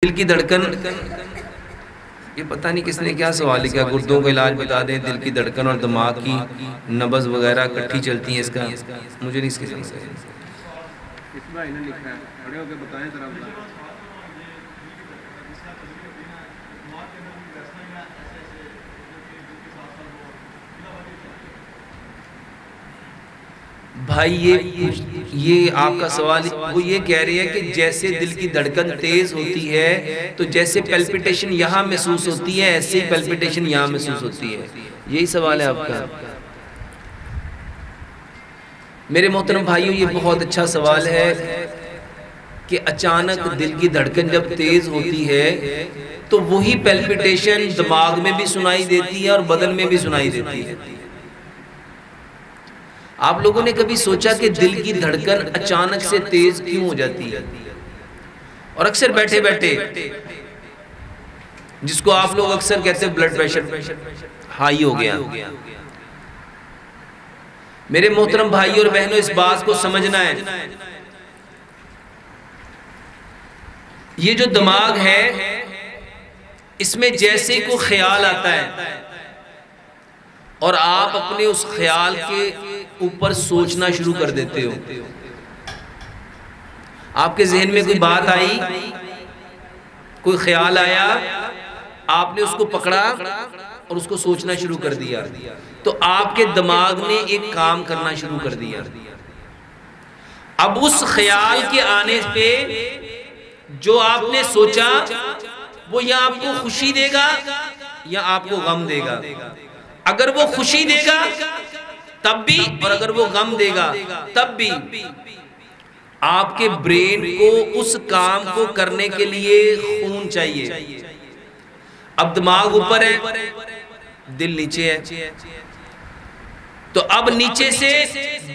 दिल की धड़कन, ये पता नहीं किसने क्या सवाल किया, गुर्दों का इलाज बता दें। दिल की धड़कन और दिमाग की नब्ज़ वगैरह इकट्ठी चलती हैं, इसका मुझे नहीं इसकी समझ है। भाई ये आपका सवाल वो ये कह रही है कि जैसे दिल की धड़कन तेज होती है तो जैसे पैल्पिटेशन यहाँ महसूस होती है ऐसे ही पैल्पिटेशन यहाँ महसूस होती है, यही सवाल है आपका। मेरे मोहतरम भाइयों, ये बहुत अच्छा सवाल है कि अचानक दिल की धड़कन जब तेज होती है तो वही पैल्पिटेशन दिमाग में भी सुनाई देती है और बदन में भी सुनाई देती है। आप लोगों ने कभी सोचा कि दिल की धड़कन अचानक से तेज क्यों हो जाती है? और अक्सर बैठे बैठे, जिसको आप लोग अक्सर कहते हैं ब्लड प्रेशर हाई हो गया, मेरे मोहतरम भाइयों और बहनों, इस बात को समझना है, ये जो दिमाग है इसमें जैसे कोई ख्याल आता है और आप अपने उस ख्याल के ऊपर सोचना शुरू कर देते हो। आपके जहन में कोई बात आई, कोई ख्याल आया, आपने उसको पकड़ा और उसको सोचना शुरू कर दिया, तो आपके दिमाग ने एक काम करना शुरू कर दिया। अब उस ख्याल के आने पे जो आपने सोचा वो या आपको खुशी देगा या आपको गम देगा। अगर वो खुशी देगा तब भी, और अगर वो गम देगा तब भी, आपके ब्रेन को उस काम को करने के लिए खून चाहिए। अब दिमाग ऊपर है, दिल नीचे है, तो अब नीचे से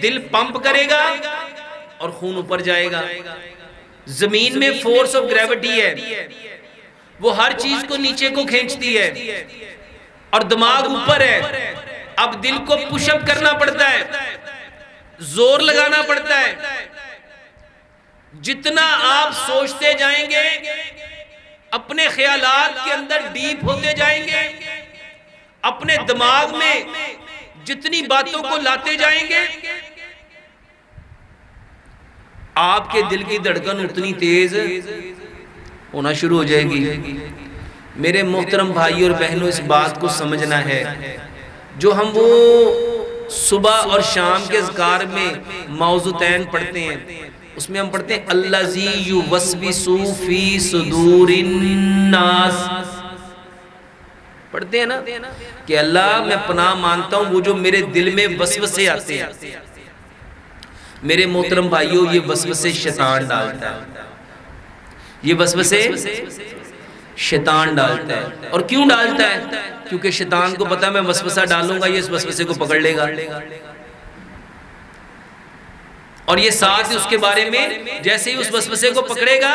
दिल पंप करेगा और खून ऊपर जाएगा। जमीन में फोर्स ऑफ ग्रेविटी है, वो हर चीज को नीचे को खींचती है, और दिमाग ऊपर है। अब दिल को पुशअप करना पड़ता है, जोर लगाना पड़ता है। जितना आप सोचते जाएंगे, अपने ख्यालात के अंदर डीप होते जाएंगे, अपने दिमाग में जितनी बातों को लाते जाएंगे, आपके दिल की धड़कन उतनी तेज होना शुरू हो जाएगी। मेरे मोहतरम भाइयों और बहनों, इस बात को समझना है, जो हम वो सुबह और शाम के अज़कार में मौज़ूतैन पढ़ते हैं, उसमें हम पढ़ते हैं अल्लज़ी युवस्विसु फ़ी सुदूरिन नास, पढ़ते हैं ना कि अल्लाह मैं पनाह मांगता हूँ वो जो मेरे दिल में वसवसे आते हैं। मेरे मोहतरम भाइयों, ये वसवसे शैतान डालता है, ये वसवसे शैतान डालता है। और क्यों डालता है? क्योंकि शैतान को पता है मैं वसवसा डालूंगा, ये इस वसवसे को पकड़ लेगा, और ये साथ ही उसके बारे में, जैसे ही उस वसवसे को पकड़ेगा,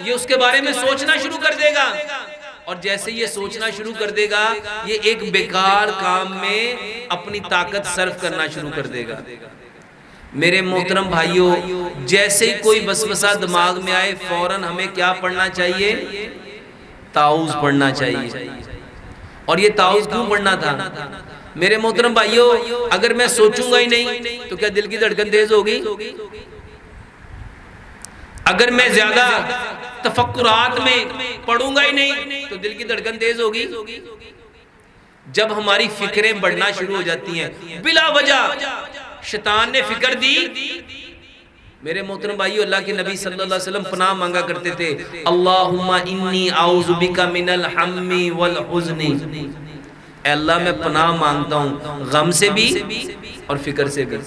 ये उसके बारे में सोचना शुरू कर देगा, और जैसे ये सोचना शुरू कर देगा, ये एक बेकार काम में अपनी ताकत सर्व करना शुरू कर देगा। मेरे मोहतरम भाइयों, जैसे ही कोई वसवसा दिमाग में आए, फौरन हमें क्या पढ़ना चाहिए? ताऊज़ पढ़ना चाहिए। और ये ताऊज़ क्यों पढ़ना था? मेरे मोहतरम भाइयों, अगर मैं सोचूंगा ही नहीं तो क्या दिल की धड़कन तेज होगी? अगर मैं ज्यादा तफक्कुरात में पढ़ूंगा ही नहीं तो दिल की धड़कन तेज होगी? जब हमारी फिक्रें बढ़ना शुरू हो जाती हैं, बिला वजह शैतान ने फिक्र दी। मेरे मोहतरम भाइयों, अल्लाह के नबी सल्लल्लाहु अलैहि वसल्लम पनाह मांगा करते थे, अल्लाहुम्मा इन्नी आऊज़ु बिका मिनल हम्मी वल हुज़्नी, अल्लाह मैं पनाह मांगता हूँ गम से भी और फिक्र से भी।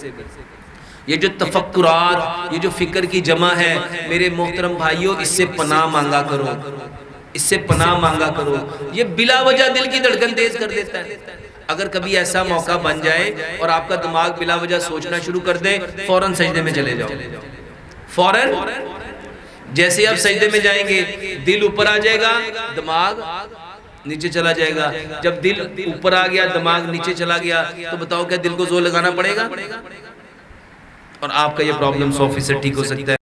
ये जो तफक्कुरात, ये जो फिक्र की जमा है, मेरे मोहतरम भाइयों, इससे पनाह मांगा करो, इससे पनाह मांगा करो। ये बिला वजह दिल की धड़कन तेज कर देता है। अगर कभी ऐसा मौका बन जाए और आपका दिमाग बिला वजह सोचना शुरू कर दे, फौरन सजदे में चले जाओ। फौरन जैसे आप सजदे में जाएंगे, दिल ऊपर आ जाएगा, दिमाग नीचे चला जाएगा। जब दिल ऊपर आ गया, दिमाग नीचे चला गया, तो बताओ क्या दिल को जोर लगाना पड़ेगा? और आपका ये प्रॉब्लम 100% ठीक हो सकता है।